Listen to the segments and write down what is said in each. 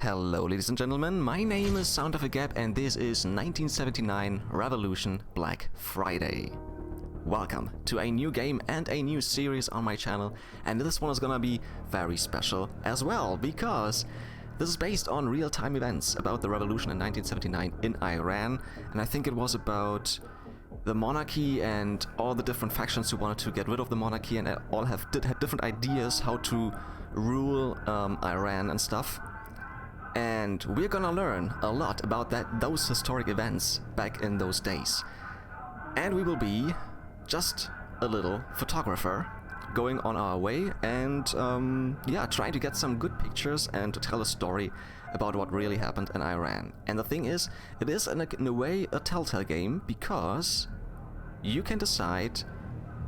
Hello ladies and gentlemen, my name is Sound of a Gap and this is 1979 Revolution Black Friday. Welcome to a new game and a new series on my channel, and this one is gonna be very special as well because this is based on real-time events about the revolution in 1979 in Iran, and I think it was about the monarchy and all the different factions who wanted to get rid of the monarchy and all had different ideas how to rule Iran and stuff. And we're gonna learn a lot about those historic events back in those days. And we will be just a little photographer going on our way and trying to get some good pictures and to tell a story about what really happened in Iran. And the thing is, it is in a way a telltale game because you can decide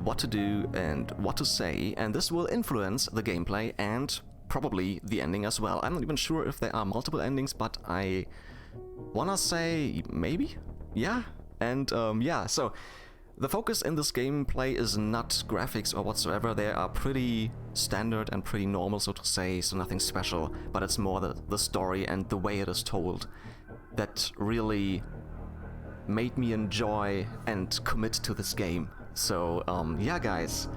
what to do and what to say, and this will influence the gameplay and probably the ending as well. I'm not even sure if there are multiple endings, but I wanna say maybe? Yeah? And so the focus in this gameplay is not graphics or whatsoever. They are pretty standard and pretty normal, so to say, so nothing special, but it's more the story and the way it is told that really made me enjoy and commit to this game. So yeah guys,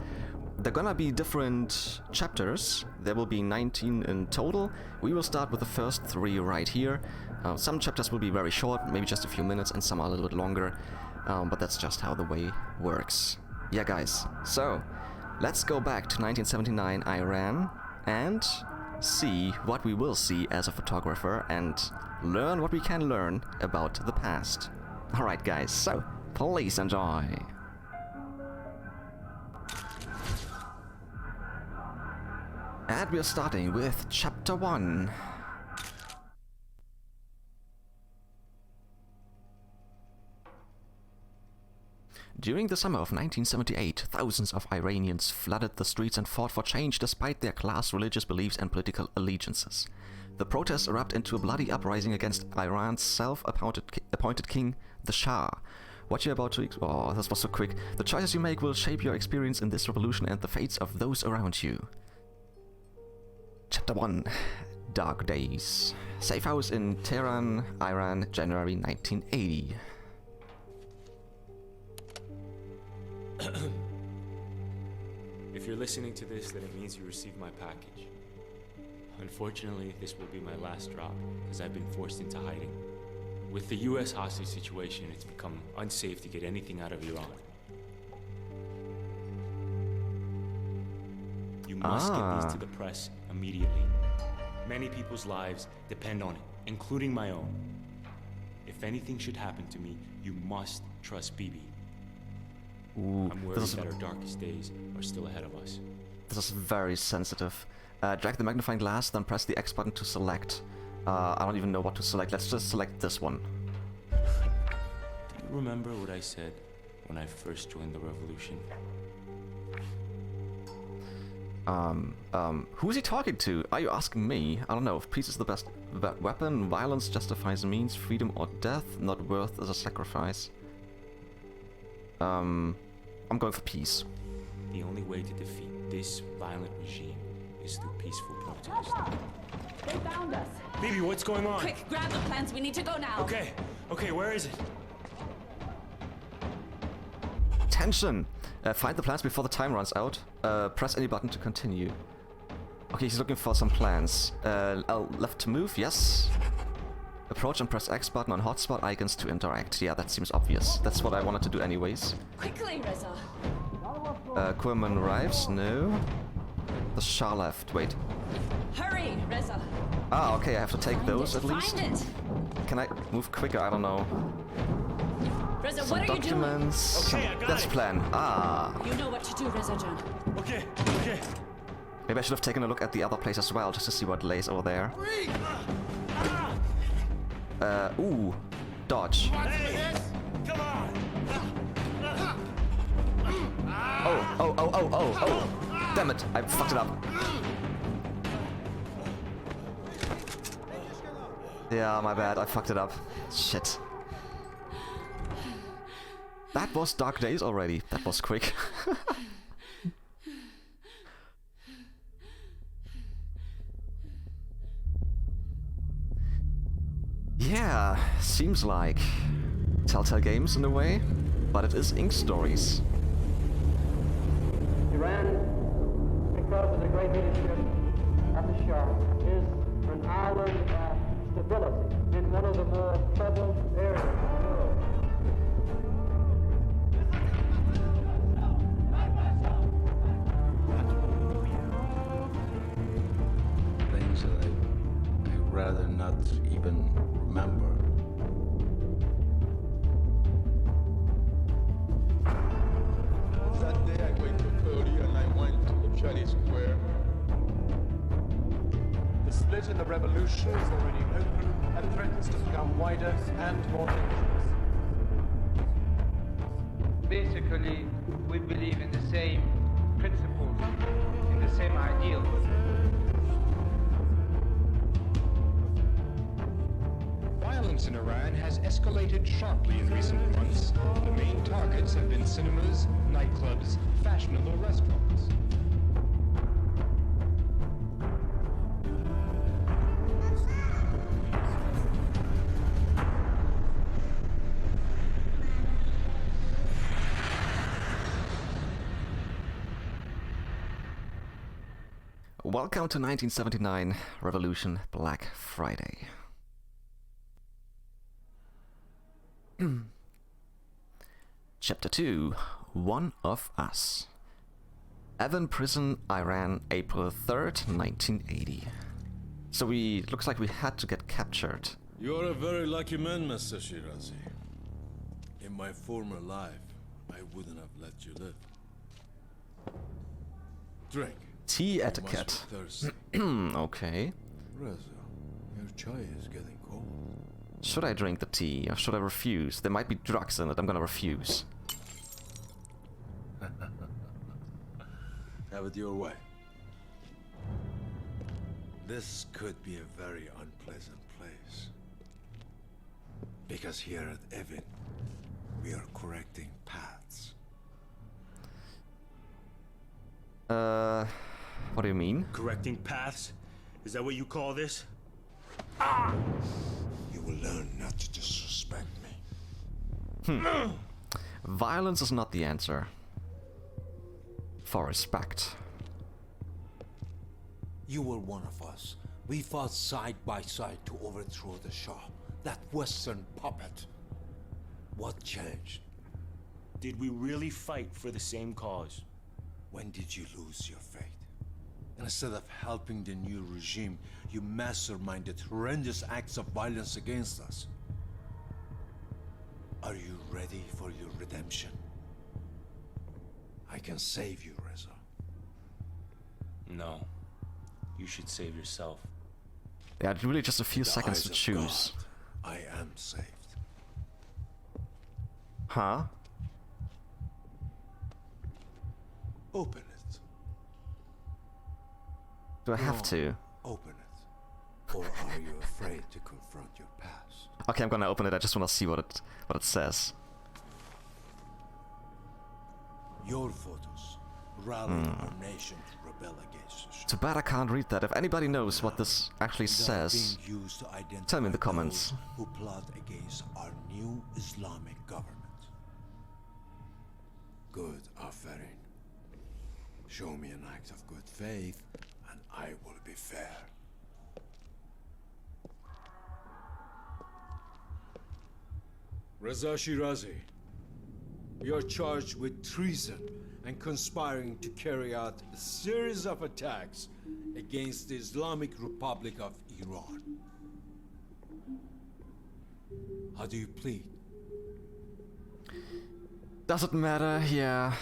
there are gonna be different chapters. There will be 19 in total. We will start with the first 3 right here. Some chapters will be very short, maybe just a few minutes, and some are a little bit longer. But that's just how the way works. Yeah guys, so let's go back to 1979 Iran and see what we will see as a photographer and learn what we can learn about the past. Alright guys, so please enjoy. And we are starting with Chapter 1. During the summer of 1978, thousands of Iranians flooded the streets and fought for change despite their class, religious beliefs and political allegiances. The protests erupted into a bloody uprising against Iran's self-appointed king, the Shah. What you're about to... Oh, this was so quick. The choices you make will shape your experience in this revolution and the fates of those around you. Chapter 1. Dark Days. Safe house in Tehran, Iran, January 1980. If you're listening to this, then it means you received my package. Unfortunately, this will be my last drop, as I've been forced into hiding. With the US hostage situation, it's become unsafe to get anything out of Iran. You must get these to the press immediately. Many people's lives depend on it, including my own. If anything should happen to me, you must trust Bibi. Ooh, I'm worried that our darkest days are still ahead of us. This is very sensitive. Drag the magnifying glass, then press the X button to select. I don't even know what to select. Let's just select this one. Do you remember what I said when I first joined the revolution? Who is he talking to? Are you asking me? I don't know. If peace is the best weapon, violence justifies means, freedom or death, not worth as a sacrifice. I'm going for peace. The only way to defeat this violent regime is through peaceful protest. They found us! Bibi, what's going on? Quick, grab the plans, we need to go now! Okay, where is it? Attention! Find the plans before the time runs out. Press any button to continue. Okay, he's looking for some plans. Left to move, yes. Approach and press X button on hotspot icons to interact. Yeah, that seems obvious. That's what I wanted to do anyways. Quickly, Reza! Kurman arrives, no. The Shah left, wait. Hurry, Reza! Ah, okay, I have to take Find those it, at least. Find it! Can I move quicker? I don't know. Reza, Some what are documents. Okay, I got That's it. plan. Ah. you doing? You know what to do, Reza John. Okay. Maybe I should have taken a look at the other place as well, just to see what lays over there. Ooh. Dodge. Hey, come on! Oh. Damn it, I fucked it up. Yeah, my bad, I fucked it up. Shit. That was Dark Days already. That was quick. Yeah, seems like Telltale Games in a way, but it is Ink Stories. Iran, because of the great leadership of the Shah, is an island of stability in one of the more troubled areas of the world. Things that I'd rather not even remember. That day I went to Cody and I went to Charlie Square. The split in the revolution is already open and threatens to become wider and more dangerous. Basically, we believe in the same principles, in the same ideals. Violence in Iran has escalated sharply in recent months. The main targets have been cinemas, nightclubs, fashionable restaurants. Welcome to 1979 Revolution Black Friday. Chapter 2, One of Us. Evin Prison, Iran, April 3rd, 1980. So looks like we had to get captured. You're a very lucky man, Master Shirazi. In my former life, I wouldn't have let you live. Drink. Tea You etiquette. must be thirsty. Okay. Reza, your chai is getting cold. Should I drink the tea or should I refuse? There might be drugs in it. I'm gonna refuse. Have it your way. This could be a very unpleasant place. Because here at Evin, we are correcting paths. What do you mean? Correcting paths? Is that what you call this? You will learn not to disrespect me. Violence is not the answer. For respect. You were one of us. We fought side by side to overthrow the Shah, that Western puppet. What changed? Did we really fight for the same cause? When did you lose your faith? Instead of helping the new regime, you masterminded horrendous acts of violence against us. Are you ready for your redemption? I can save you, Reza. No. You should save yourself. Yeah, it's really just a few In the seconds eyes to of choose. God, I am saved. Huh? Open it. Do I have to? Open it. Or are you afraid to confront your past? Okay, I'm gonna open it. I just wanna see what it says. Your photos rallied our nation to rebel against the Shah. Too bad I can't read that. If anybody knows what this actually They are says, being used to identify tell me in the comments. those who plot against our new Islamic government. Good, Aferin. Show me an act of good faith, and I will be fair. Reza Shirazi, you're charged with treason and conspiring to carry out a series of attacks against the Islamic Republic of Iran. How do you plead? Does it matter? Yeah.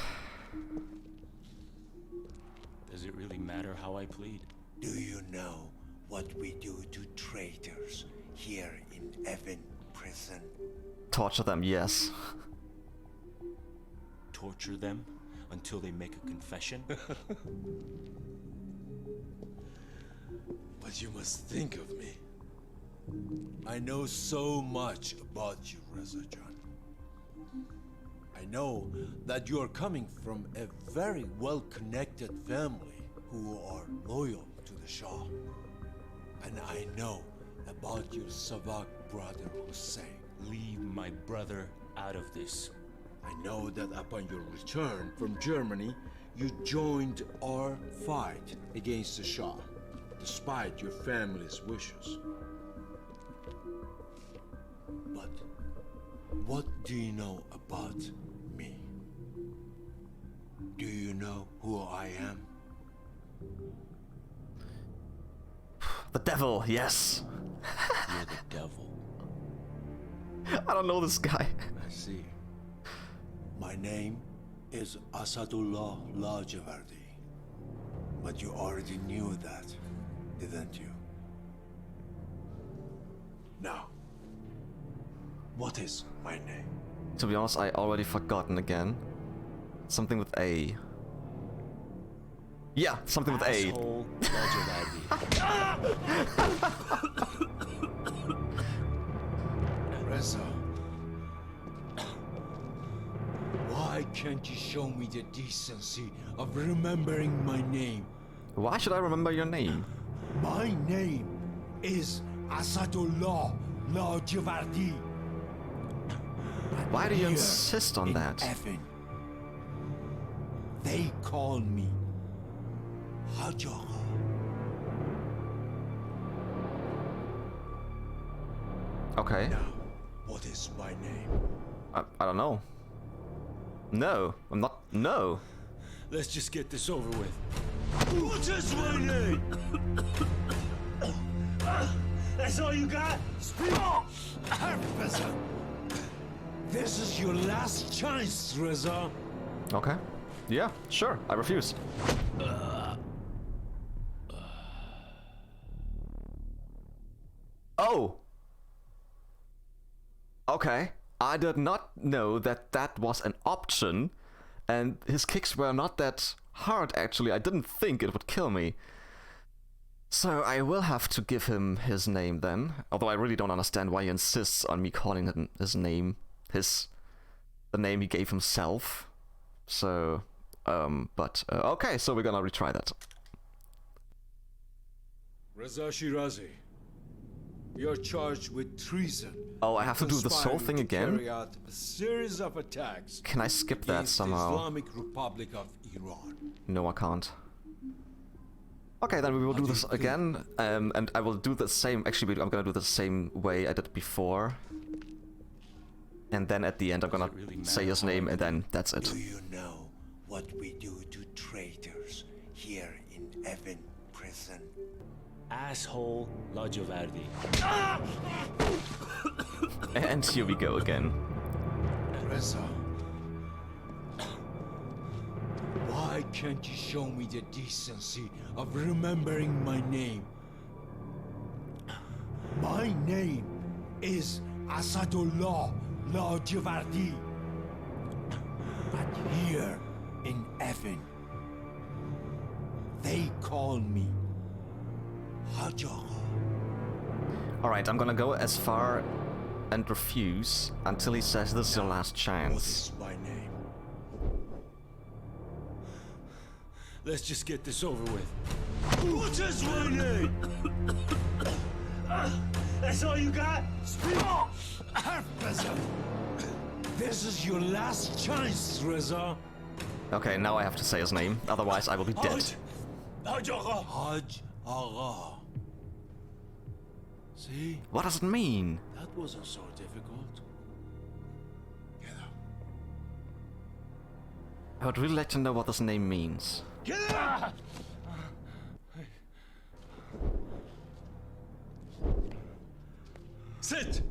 Does it really matter how I plead? Do you know what we do to traitors here in Evin Prison? Torture them, yes. Torture them until they make a confession? But you must think of me. I know so much about you, Reza Jan. I know that you are coming from a very well-connected family who are loyal to the Shah. And I know about your Savak brother Hussein. Leave my brother out of this. I know that upon your return from Germany, you joined our fight against the Shah, despite your family's wishes. But what do you know about me? Do you know who I am? The devil, yes. You're the devil. I don't know this guy. I see. My name is Asadullah Lajavardi. But you already knew that, didn't you? Now, what is my name? To be honest, I already forgotten again. Something with A. Yeah, something with A. Asshole Reza, why can't you show me the decency of remembering my name? Why should I remember your name? My name is Asadullah Lajavardi. Why do you insist on that? Evan, they call me Hajar. Okay. Now, what is my name? I don't know. No, I'm not. No. Let's just get this over with. What is my name? That's all you got? Reza, this is your last chance, Reza. Okay. Yeah, sure. I refuse. Oh. Okay. I did not know that that was an option, and his kicks were not that hard, actually. I didn't think it would kill me. So I will have to give him his name then, although I really don't understand why he insists on me calling him his name, the name he gave himself. So, okay, so we're gonna retry that. Reza Shirazi, you're charged with treason. Oh, I have to do this whole thing again? Carry out a series of attacks. Can I skip that against somehow? The Islamic Republic of Iran. No, I can't. Okay, then we will do this again, and I will do the same. Actually, I'm gonna do the same way I did before. And then at the end, I'm gonna say his name, and then that's it. Do you know what we do to traitors here in Evin prison? Asshole Lajavardi. And here we go again. Reza, why can't you show me the decency of remembering my name? My name is Asadullah Lajavardi. But here in Evin, they call me Hajar. Alright, I'm gonna go as far and refuse until he says this is your last chance. What is my name? Let's just get this over with. What is my name? That's all you got? Reza, this is your last chance, Reza. Okay, now I have to say his name, otherwise I will be dead. Haj Agha. Haj Agha. See? What does it mean? That wasn't so difficult. Get up. I would really like to know what this name means. Get up! Sit!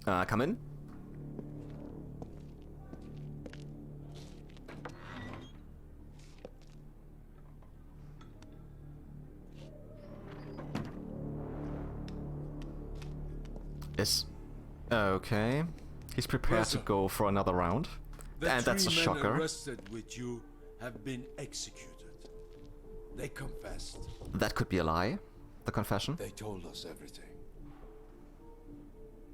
Come in. Okay. He's prepared to go for another round. And that's a The 3 men shocker. arrested with you have been executed. They confessed. That could be a lie. The confession. They told us everything.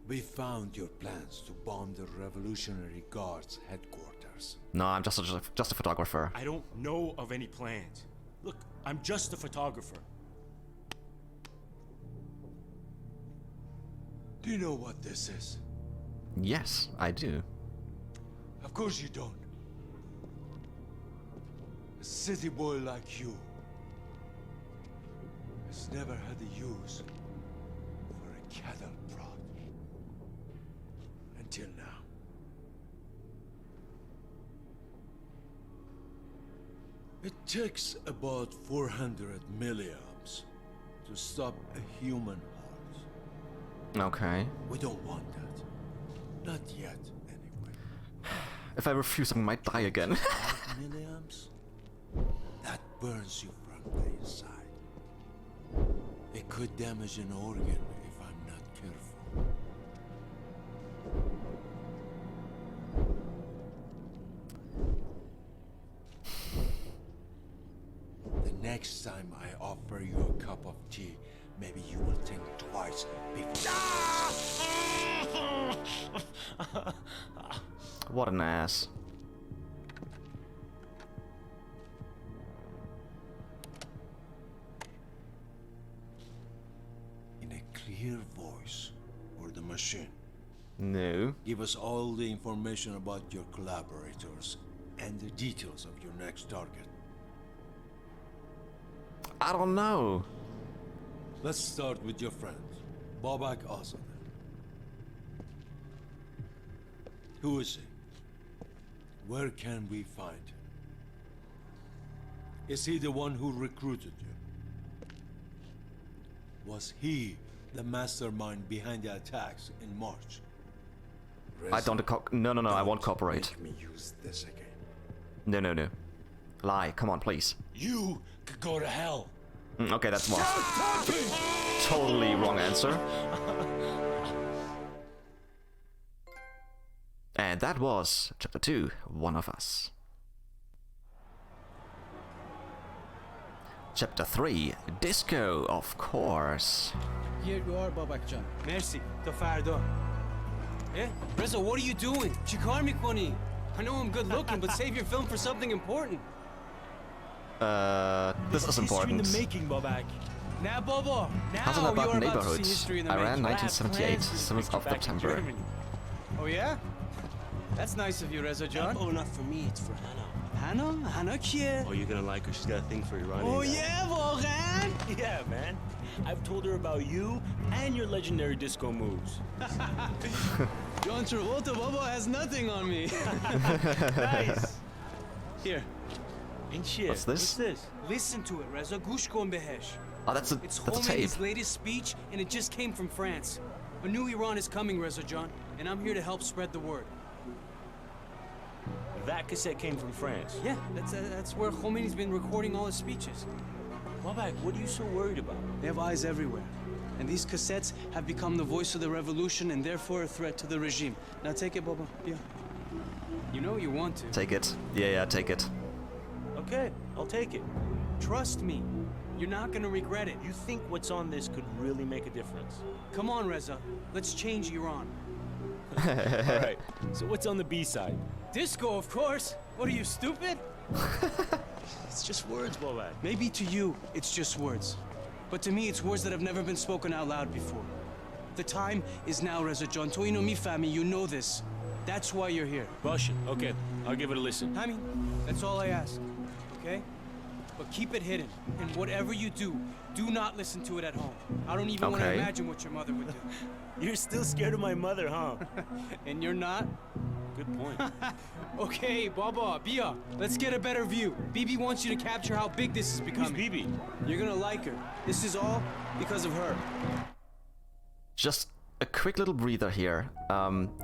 We found your plans to bomb the Revolutionary Guard's headquarters. No, I'm just a photographer. I don't know of any plans. Look, I'm just a photographer. Do you know what this is? Yes, I do. Of course you don't. A city boy like you has never had a use for a cattle prod. Until now. It takes about 400 milliamps to stop a human heart. Okay. We don't want that. Not yet, anyway. If I refuse, I might die again. 5 milliamps? That burns you from the inside. It could damage an organ if I'm not careful. The next time I offer you a cup of tea, maybe you will think twice before. What an ass. In a clear voice, or the machine. No. Give us all the information about your collaborators and the details of your next target. I don't know. Let's start with your friend, Babak Azad. Who is he? Where can we find him? Is he the one who recruited you? Was he the mastermind behind the attacks in March? I don't no, I won't cooperate. Make me use this again. No. Lie, come on, please. You could go to hell. Okay, that's more. Totally wrong answer. And that was Chapter 2, One of Us. Chapter 3, Disco, of course. Here you are, Babakjan. Merci. Ta farda. Eh? Reza, what are you doing? Chikar mikoni. I know I'm good looking, but save your film for something important. This is important. History in the making, Babak. Now, Bobo. How's Now about you're about to see neighborhoods? history in the Iran, making. 1978, 7th of September. Oh yeah? That's nice of you, Reza John. Oh, not for me. It's for Hannah. Hannah? Hannah kiye? Oh, you're gonna like her. She's got a thing for Iranian Oh guys. yeah, Volgan! Yeah, man. I've told her about you and your legendary disco moves. John Travolta, Bobo has nothing on me. Nice. Here. Ain't shit. What's this? Listen to it, Reza. Gushkon Behesh. Oh, that's a It's tape. Khomeini's latest speech, and it just came from France. A new Iran is coming, Reza John, and I'm here to help spread the word. That cassette came from France. Yeah, that's where Khomeini's been recording all his speeches. Babak, what are you so worried about? They have eyes everywhere. And these cassettes have become the voice of the revolution and therefore a threat to the regime. Now take it, Baba. Yeah. You know you want to. Take it. Yeah, take it. Okay, I'll take it. Trust me. You're not gonna regret it. You think what's on this could really make a difference? Come on, Reza. Let's change Iran. All right, so what's on the B-side? Disco, of course. What are you, stupid? It's just words, Babak. Maybe to you, it's just words. But to me, it's words that have never been spoken out loud before. The time is now, Reza John. Toino mi fami, you know this. That's why you're here. Russian. Okay, I'll give it a listen. I mean, that's all I ask. Okay? But keep it hidden. And whatever you do not listen to it at home. I don't even want to imagine what your mother would do. You're still scared of my mother, huh? And you're not? Good point. Okay, Baba, Bia, let's get a better view. Bibi wants you to capture how big this is becoming. Who's Bibi? You're gonna like her. This is all because of her. Just a quick little breather here.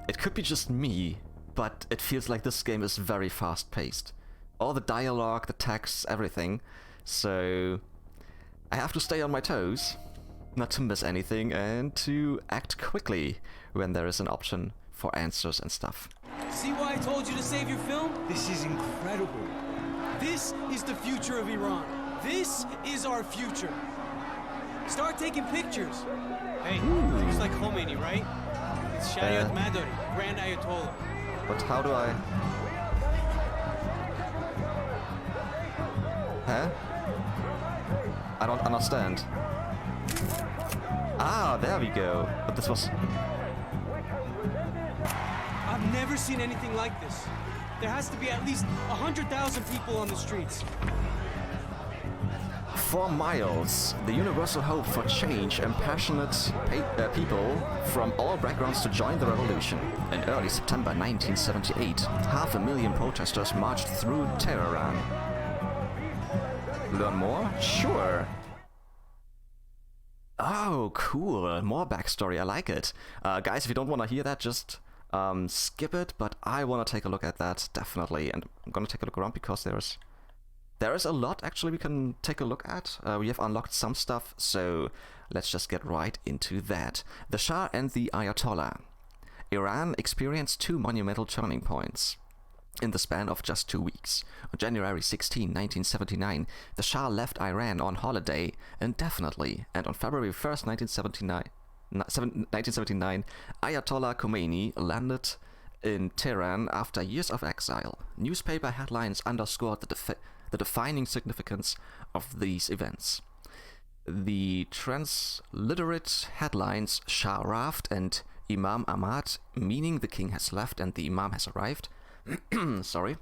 It could be just me, but it feels like this game is very fast-paced. All the dialogue, the text, everything. So I have to stay on my toes, not to miss anything, and to act quickly when there is an option for answers and stuff. See why I told you to save your film? This is incredible. This is the future of Iran. This is our future. Start taking pictures. Hey, looks like Khomeini, right? It's Shariat Madari, Grand Ayatollah. But how do I... Huh? I don't understand. Ah, there we go. But this was... I've never seen anything like this. There has to be at least 100,000 people on the streets. For miles, the universal hope for change and passionate people from all backgrounds to join the revolution. In early September 1978, 500,000 protesters marched through Tehran. Learn more? Sure. Oh, cool. More backstory. I like it. Guys, if you don't want to hear that, just skip it. But I want to take a look at that, definitely. And I'm going to take a look around because there is a lot, actually, we can take a look at. We have unlocked some stuff, so let's just get right into that. The Shah and the Ayatollah. Iran experienced two monumental turning points in the span of just 2 weeks. On January 16, 1979, the Shah left Iran on holiday indefinitely, and on February 1st, 1979, Ayatollah Khomeini landed in Tehran after years of exile. Newspaper headlines underscored the defining significance of these events. The transliterate headlines Shah Raft and Imam Ahmad, meaning the king has left and the Imam has arrived, sorry,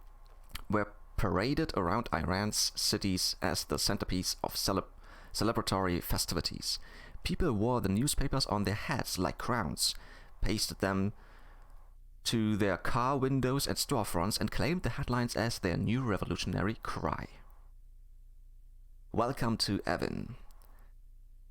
were paraded around Iran's cities as the centerpiece of celebratory festivities. People wore the newspapers on their heads like crowns, pasted them to their car windows and storefronts, and claimed the headlines as their new revolutionary cry. Welcome to Evin.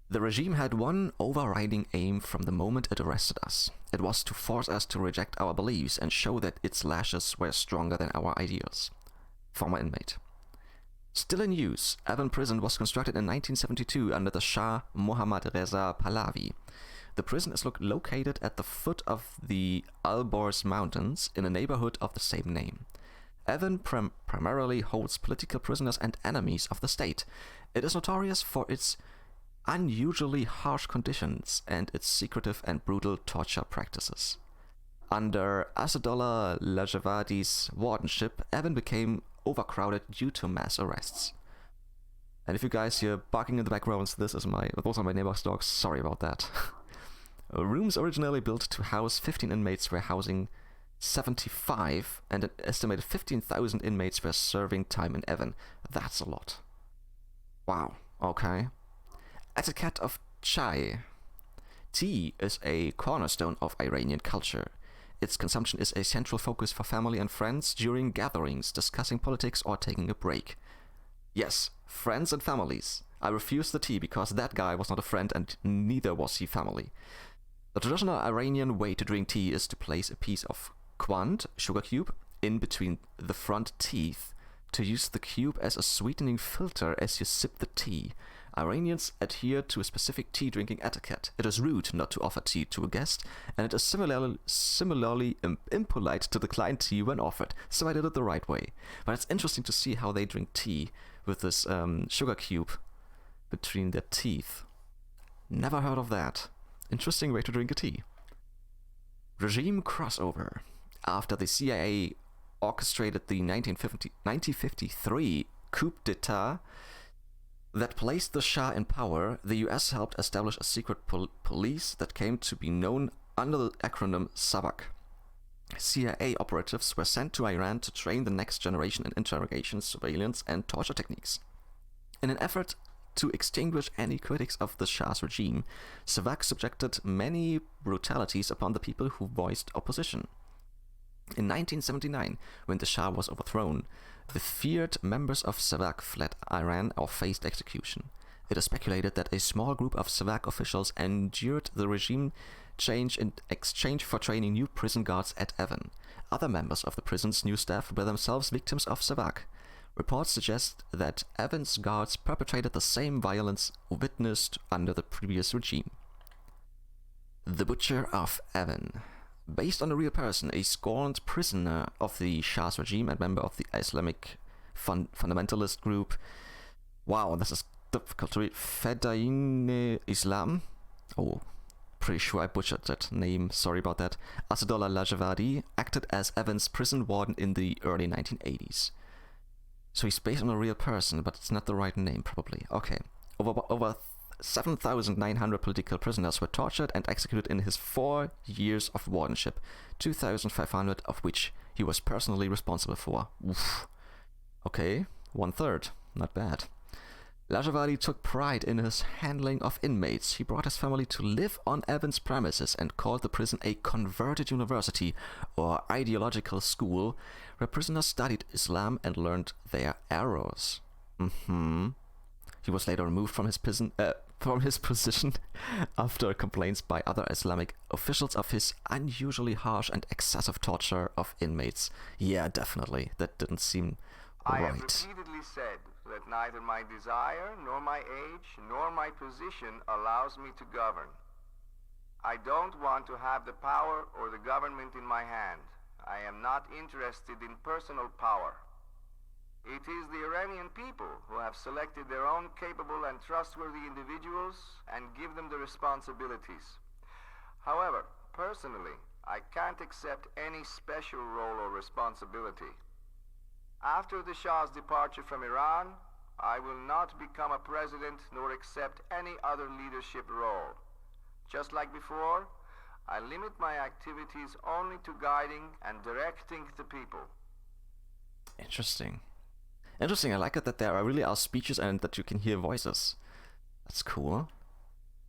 The regime had one overriding aim from the moment it arrested us. It was to force us to reject our beliefs and show that its lashes were stronger than our ideals. Former inmate. Still in use, Evin Prison was constructed in 1972 under the Shah Mohammad Reza Pahlavi. The prison is located at the foot of the Alborz Mountains in a neighborhood of the same name. Evin primarily holds political prisoners and enemies of the state. It is notorious for its unusually harsh conditions and its secretive and brutal torture practices. Under Asadullah Lajavadi's wardenship, Evin became overcrowded due to mass arrests. And if you guys hear barking in the background, those are my neighbor's dogs. Sorry about that. Rooms originally built to house 15 inmates were housing 75, and an estimated 15,000 inmates were serving time in Evin. That's a lot. Wow, okay. Etiquette of chai. Tea is a cornerstone of Iranian culture. Its consumption is a central focus for family and friends during gatherings, discussing politics, or taking a break. Yes, friends and families. I refuse the tea because that guy was not a friend and neither was he family. The traditional Iranian way to drink tea is to place a piece of quant, sugar cube, in between the front teeth to use the cube as a sweetening filter as you sip the tea. Iranians adhere to a specific tea drinking etiquette. It is rude not to offer tea to a guest, and it is similarly impolite to decline tea when offered, so I did it the right way. But it's interesting to see how they drink tea with this sugar cube between their teeth. Never heard of that. Interesting way to drink a tea. Regime crossover. After the CIA orchestrated the 1953 coup d'etat that placed the Shah in power, the US helped establish a secret police that came to be known under the acronym SAVAK. CIA operatives were sent to Iran to train the next generation in interrogation, surveillance, and torture techniques. In an effort to extinguish any critics of the Shah's regime, SAVAK subjected many brutalities upon the people who voiced opposition. In 1979, when the Shah was overthrown, the feared members of SAVAK fled Iran or faced execution. It is speculated that a small group of SAVAK officials endured the regime change in exchange for training new prison guards at Evin. Other members of the prison's new staff were themselves victims of SAVAK. Reports suggest that Evin's guards perpetrated the same violence witnessed under the previous regime. The Butcher of Evin. Based on a real person, a scorned prisoner of the Shah's regime and member of the Islamic fundamentalist group. Wow, this is difficult to read. Fedayeen Islam. Oh, pretty sure I butchered that name. Sorry about that. Asadullah Lajavadi acted as Evin's prison warden in the early 1980s. So he's based on a real person, but it's not the right name, probably. Okay. over 7,900 political prisoners were tortured and executed in his 4 years of wardenship, 2,500 of which he was personally responsible for. Oof. Okay, 1/3. Not bad. Lajavali took pride in his handling of inmates. He brought his family to live on Evans' premises and called the prison a converted university or ideological school where prisoners studied Islam and learned their errors. He was later removed from his position after complaints by other Islamic officials of his unusually harsh and excessive torture of inmates. Yeah, definitely. That didn't seem I right. have repeatedly said that neither my desire, nor my age, nor my position allows me to govern. I don't want to have the power or the government in my hand. I am not interested in personal power. It is the Iranian people who have selected their own capable and trustworthy individuals and give them the responsibilities. However, personally, I can't accept any special role or responsibility. After the Shah's departure from Iran, I will not become a president nor accept any other leadership role. Just like before, I limit my activities only to guiding and directing the people. Interesting. Interesting, I like it that there really are speeches and that you can hear voices. That's cool.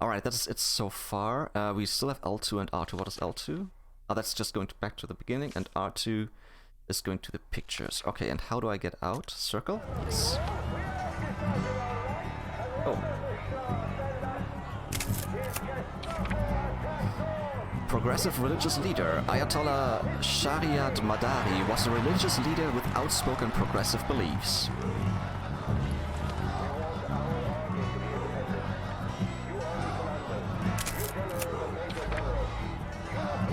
Alright, that's it so far. We still have L2 and R2. What is L2? Oh, that's just going back to the beginning, and R2 is going to the pictures. Okay, and how do I get out? Circle? Yes. Oh. Progressive religious leader Ayatollah Shariat Madari was a religious leader with outspoken progressive beliefs.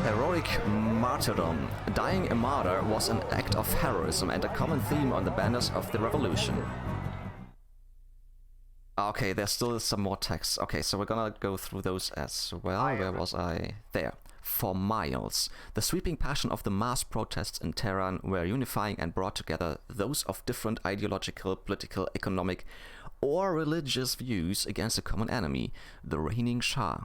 Heroic martyrdom. Dying a martyr was an act of heroism and a common theme on the banners of the revolution. Okay, there's still some more text. Okay, so we're gonna go through those as well. Where was I? There. For miles, the sweeping passion of the mass protests in Tehran were unifying and brought together those of different ideological, political, economic, or religious views against a common enemy, the reigning Shah.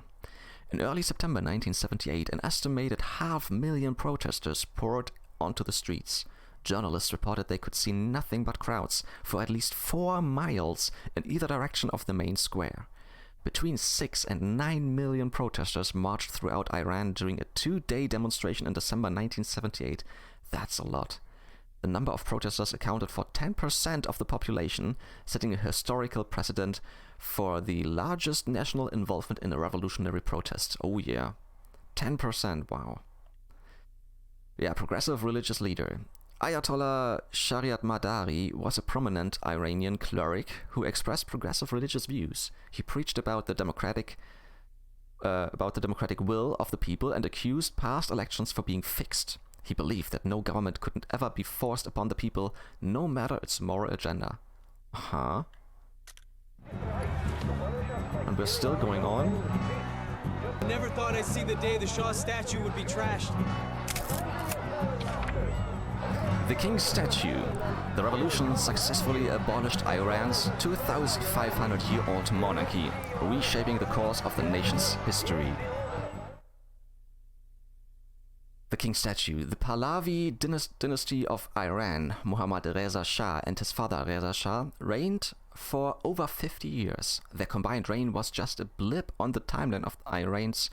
In early September 1978, an estimated 500,000 protesters poured onto the streets. Journalists reported they could see nothing but crowds for at least 4 miles in either direction of the main square. Between 6 and 9 million protesters marched throughout Iran during a 2-day demonstration in December 1978. That's a lot. The number of protesters accounted for 10% of the population, setting a historical precedent for the largest national involvement in a revolutionary protest. Oh yeah. 10%, wow. Yeah, progressive religious leader. Ayatollah Shariat Madari was a prominent Iranian cleric who expressed progressive religious views. He preached about the democratic will of the people and accused past elections for being fixed. He believed that no government could ever be forced upon the people, no matter its moral agenda. And we're still going on. I never thought I'd see the day the Shah statue would be trashed. The King's statue. The revolution successfully abolished Iran's 2,500-year-old monarchy, reshaping the course of the nation's history. The King's statue. The Pahlavi dynasty of Iran, Muhammad Reza Shah and his father Reza Shah, reigned for over 50 years. Their combined reign was just a blip on the timeline of Iran's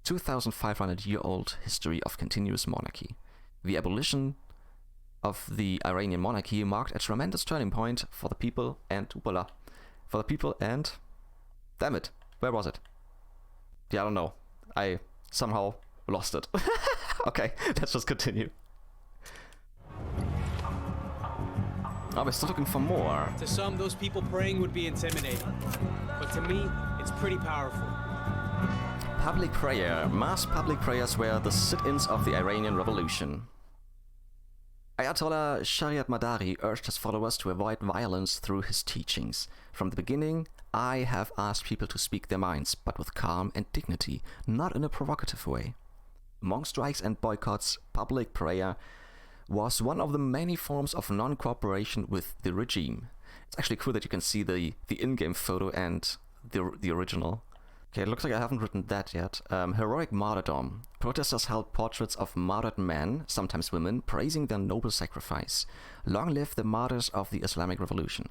2,500-year-old history of continuous monarchy. The abolition of the Iranian monarchy marked a tremendous turning point for the people and damn it, where was it? Yeah, I don't know. I somehow lost it. Okay, let's just continue. Oh, we're still looking for more. To some, those people praying would be intimidating. But to me, it's pretty powerful. Public prayer. Mass public prayers were the sit-ins of the Iranian Revolution. Ayatollah Shariat Madari urged his followers to avoid violence through his teachings. From the beginning, I have asked people to speak their minds, but with calm and dignity, not in a provocative way. Among strikes and boycotts, public prayer was one of the many forms of non-cooperation with the regime. It's actually cool that you can see the in-game photo and the original. Okay, it looks like I haven't written that yet. Heroic martyrdom. Protesters held portraits of martyred men, sometimes women, praising their noble sacrifice. Long live the martyrs of the Islamic Revolution.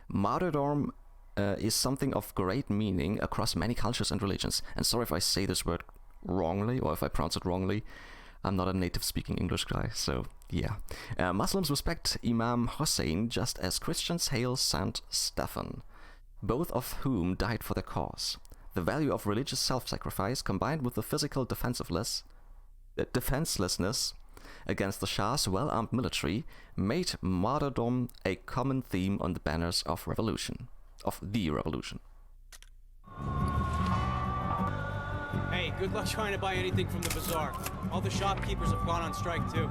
Martyrdom is something of great meaning across many cultures and religions. And sorry if I say this word wrongly, or if I pronounce it wrongly. I'm not a native speaking English guy, so yeah. Muslims respect Imam Hussein just as Christians hail Saint Stephen, both of whom died for their cause. The value of religious self-sacrifice combined with the physical defenselessness against the Shah's well-armed military made martyrdom a common theme on the banners of the revolution. Hey, good luck trying to buy anything from the bazaar. All the shopkeepers have gone on strike too.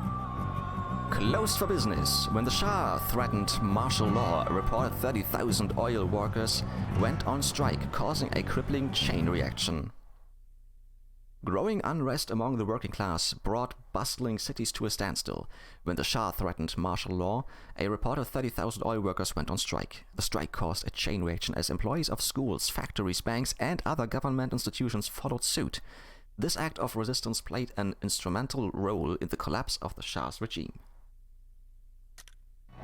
Closed for business. When the Shah threatened martial law, a reported 30,000 oil workers went on strike, causing a crippling chain reaction. Growing unrest among the working class brought bustling cities to a standstill. When the Shah threatened martial law, a reported 30,000 oil workers went on strike. The strike caused a chain reaction as employees of schools, factories, banks, and other government institutions followed suit. This act of resistance played an instrumental role in the collapse of the Shah's regime.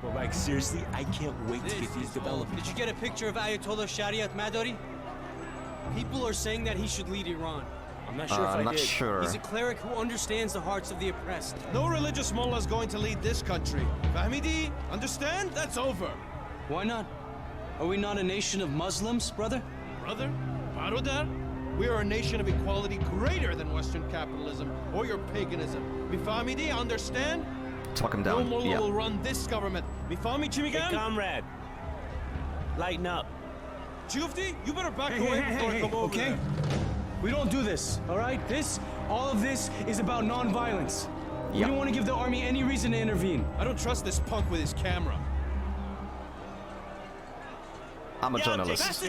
Well, like, seriously, I can't wait to get these developed. Did you get a picture of Ayatollah Shariat Madari? People are saying that he should lead Iran. I'm not sure if I did. Sure. He's a cleric who understands the hearts of the oppressed. No religious mullah is going to lead this country. Fahmidi, understand? That's over. Why not? Are we not a nation of Muslims, brother? Brother? Barodar? We are a nation of equality greater than Western capitalism or your paganism. Mifahmidi, understand? Talk him down. No mullah will run this government. Mifahmi Chimigan? Hey, comrade. Lighten up. Jufti, you better back away before I come over okay? there. We don't do this, all right? All of this is about non-violence. We don't want to give the army any reason to intervene. I don't trust this punk with his camera. I'm a journalist.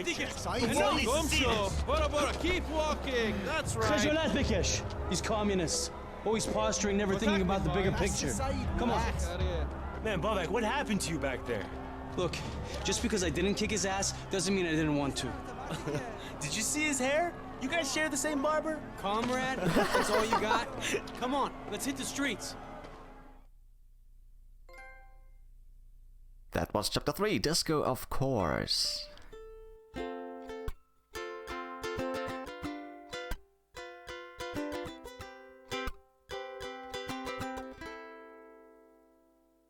Keep walking. That's right. He's communist. Always posturing, never thinking about the bigger picture. Come on. Man, Babak, what happened to you back there? Look, just because I didn't kick his ass doesn't mean I didn't want to. Did you see his hair? You guys share the same barber? Comrade, that's all you got? Come on, let's hit the streets. That was chapter 3, Disco, of course.